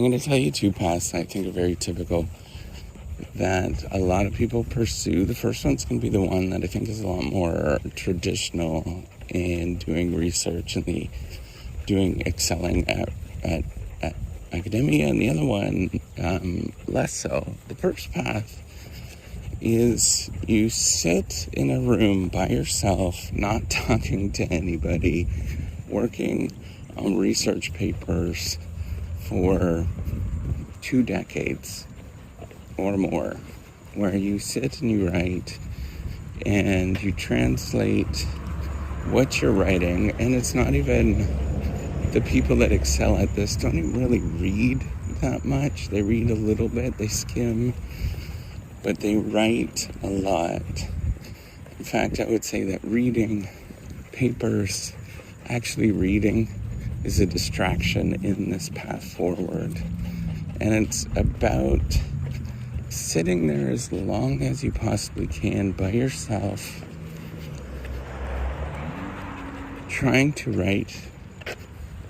I'm going to tell you two paths I think are very typical that a lot of people pursue. The first one's going to be the one that I think is a lot more traditional in doing research and excelling at academia, and the other one less so. The first path is you sit in a room by yourself, not talking to anybody, working on research papers for 2 decades or more, where you sit and you write and you translate what you're writing, and it's not even, the people that excel at this don't even really read that much. They read a little bit, they skim, but they write a lot. In fact, I would say that reading papers, actually reading, is a distraction in this path forward. And it's about sitting there as long as you possibly can by yourself, trying to write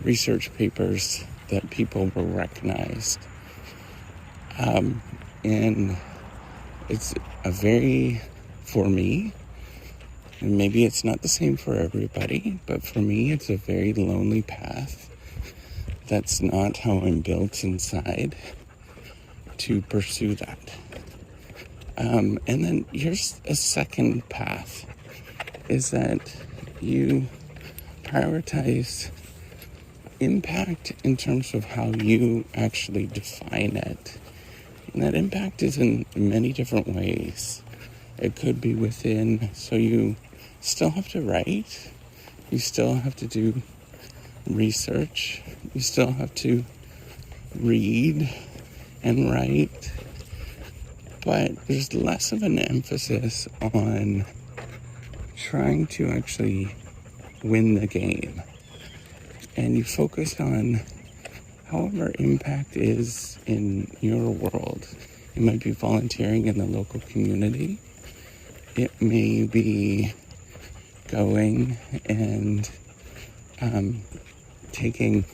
research papers that people will recognize. And it's for me, and maybe it's not the same for everybody, but for me, it's a very lonely path. That's not how I'm built inside to pursue that. And then here's a second path, is that you prioritize impact in terms of how you actually define it. And that impact is in many different ways. It could be within, so you still have to write, you still have to do research, you still have to read and write, but there's less of an emphasis on trying to actually win the game. And you focus on however impact is in your world. It might be volunteering in the local community. It may be going and taking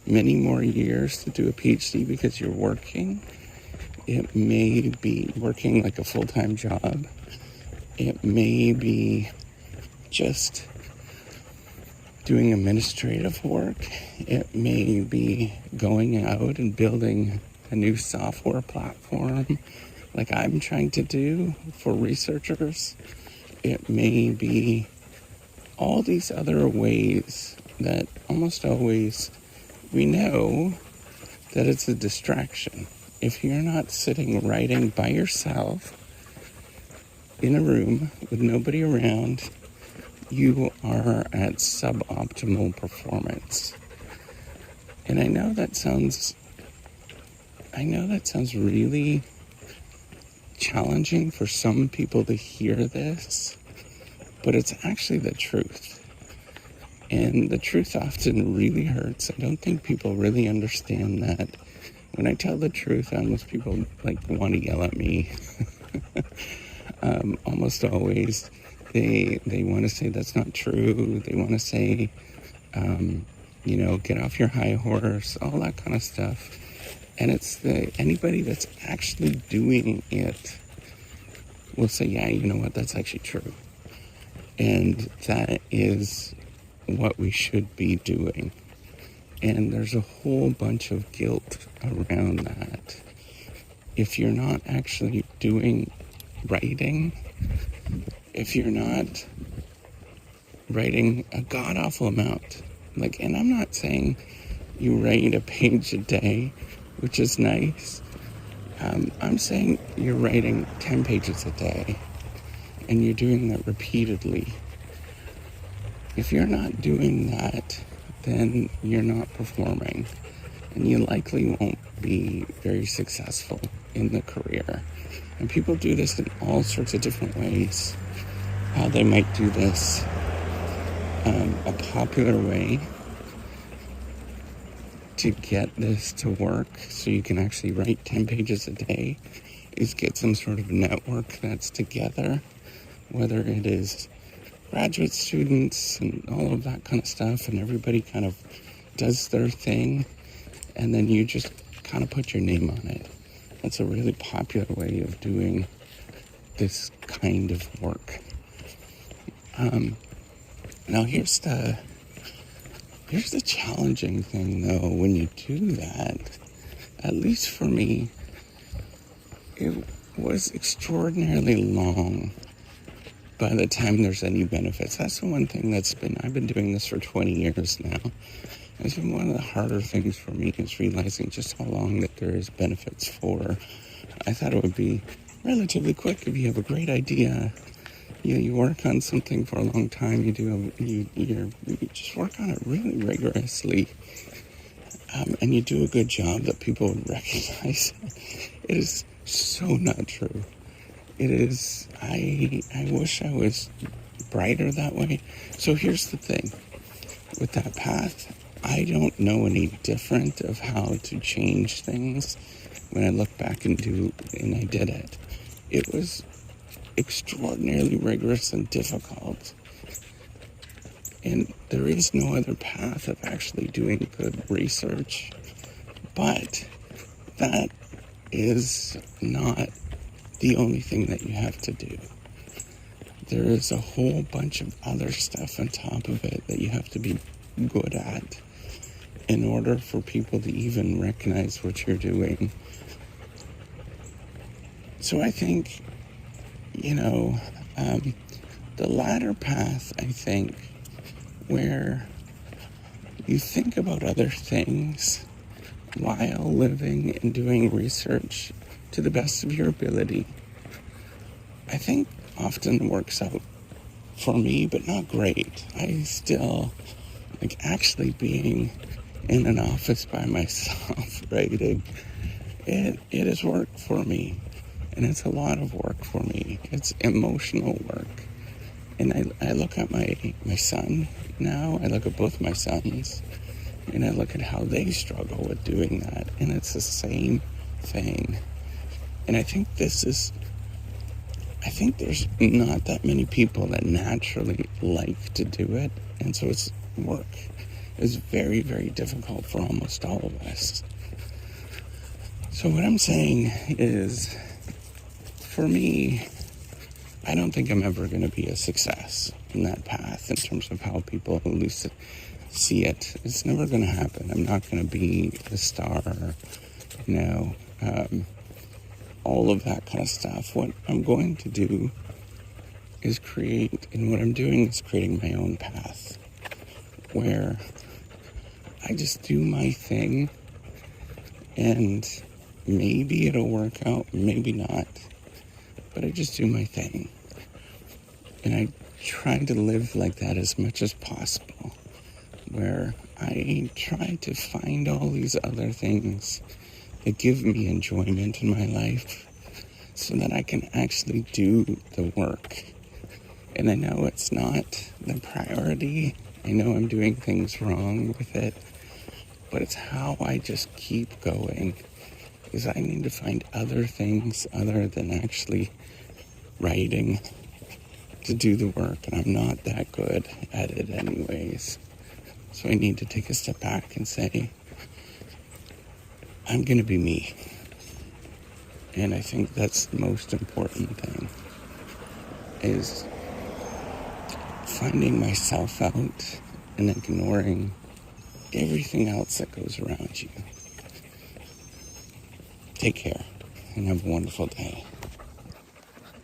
many more years to do a PhD because you're working. It may be working like a full-time job. It may be just doing administrative work. It may be going out and building a new software platform like I'm trying to do for researchers. It may be all these other ways that almost always we know that it's a distraction. If you're not sitting writing by yourself in a room with nobody around, you are at suboptimal performance. And I know that sounds really challenging for some people to hear this, but it's actually the truth. And the truth often really hurts. I don't think people really understand that. When I tell the truth, almost people want to yell at me. Almost always. They want to say that's not true. They want to say, get off your high horse, all that kind of stuff. And it's anybody that's actually doing it will say, yeah, you know what, that's actually true. And that is what we should be doing. And there's a whole bunch of guilt around that. If you're not actually doing writing, if you're not writing a god-awful amount, and I'm not saying you write a page a day, which is nice. I'm saying you're writing 10 pages a day, and you're doing that repeatedly. If you're not doing that, then you're not performing, and you likely won't be very successful in the career. And people do this in all sorts of different ways. They might do this a popular way to get this to work so you can actually write 10 pages a day is get some sort of network that's together, whether it is graduate students and all of that kind of stuff, and everybody kind of does their thing, and then you just kind of put your name on it. That's a really popular way of doing this kind of work. Now here's the challenging thing, though. When you do that, at least for me, it was extraordinarily long by the time there's any benefits. That's the one thing I've been doing this for 20 years now. It's been one of the harder things for me, is realizing just how long that there is benefits for. I thought it would be relatively quick if you have a great idea. You work on something for a long time. You just work on it really rigorously, and you do a good job that people would recognize. It is so not true. It is. I wish I was brighter that way. So here's the thing with that path. I don't know any different of how to change things when I look back and I did it. It was extraordinarily rigorous and difficult. And there is no other path of actually doing good research. But that is not the only thing that you have to do. There is a whole bunch of other stuff on top of it that you have to be good at in order for people to even recognize what you're doing. So I think, the latter path, I think, where you think about other things while living and doing research to the best of your ability, I think often works out for me, but not great. I still, actually being in an office by myself writing, it has worked for me. And it's a lot of work for me. It's emotional work. And I look at my son now. I look at both my sons. And I look at how they struggle with doing that. And it's the same thing. And I think there's not that many people that naturally like to do it. And so it's work. It's very, very difficult for almost all of us. So what I'm saying is, for me, I don't think I'm ever going to be a success in that path in terms of how people at least see it. It's never going to happen. I'm not going to be the star, all of that kind of stuff. What I'm going to do is what I'm doing is creating my own path where I just do my thing, and maybe it'll work out, maybe not. But I just do my thing. And I try to live like that as much as possible, where I try to find all these other things that give me enjoyment in my life so that I can actually do the work. And I know it's not the priority. I know I'm doing things wrong with it, but it's how I just keep going. Is I need to find other things other than actually writing to do the work, and I'm not that good at it anyways. So I need to take a step back and say, I'm going to be me. And I think that's the most important thing, is finding myself out and ignoring everything else that goes around you. Take care and have a wonderful day.